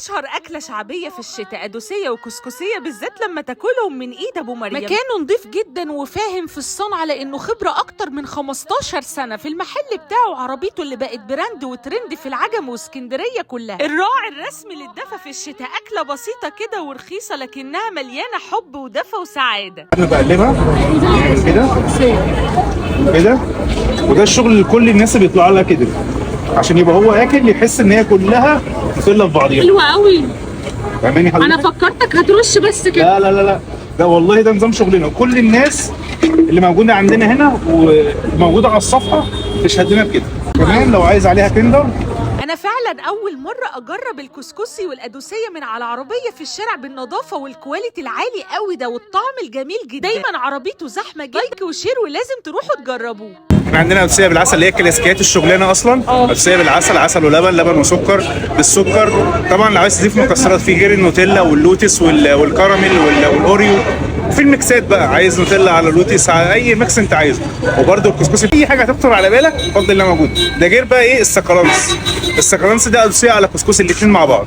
أشهر أكلة شعبية في الشتاء قدوسية وكسكسية، بالذات لما تاكلهم من إيد أبو مريم. مكانه نضيف جدا وفاهم في الصنعة لأنه خبرة أكتر من 15 سنة في المحل بتاعه. عربيته اللي بقت براند وترند في العجم واسكندرية كلها. الراعي الرسمي للدفا في الشتاء، أكلة بسيطة كده ورخيصة لكنها مليانة حب ودفا وسعادة. أنا بقلبها كده كده، وده الشغل اللي كل الناس بيطلع لها كده عشان يبقى هو اكل يحس ان هي كلها مصله في بعضيها. حلوة قوي. فاهماني حضرتك؟ انا فكرتك هترش بس كده. لا لا لا لا، ده والله ده نظام شغلنا. كل الناس اللي موجوده عندنا هنا وموجوده على الصفحه تشهد لنا بكده. كمان لو عايز عليها تندر. أنا فعلا أول مرة أجرب الكسكسي والقدوسية من على عربية في الشارع بالنظافة والكواليتي العالي قوي ده والطعم الجميل جدا. دايما عربيته زحمة جدا. لايك وشير ولازم تروحوا تجربوه. احنا عندنا قدوسيه بالعسل اللي هي كلاسيكيات الشغلانه اصلا. قدوسيه بالعسل، عسل ولبن، لبن وسكر بالسكر. طبعا لو عايز تضيف مكسرات فيه غير النوتيلا واللوتس والكراميل والاوريو. في الميكسات بقى، عايز نوتيلا على لوتس على اي ميكس انت عايزه. وبرده الكسكسي اي حاجه هتخطر على بالك بفضل الله موجود. ده غير بقى ايه السكالانس. السكالانس ده قدوسيه على كسكسي الاثنين مع بعض.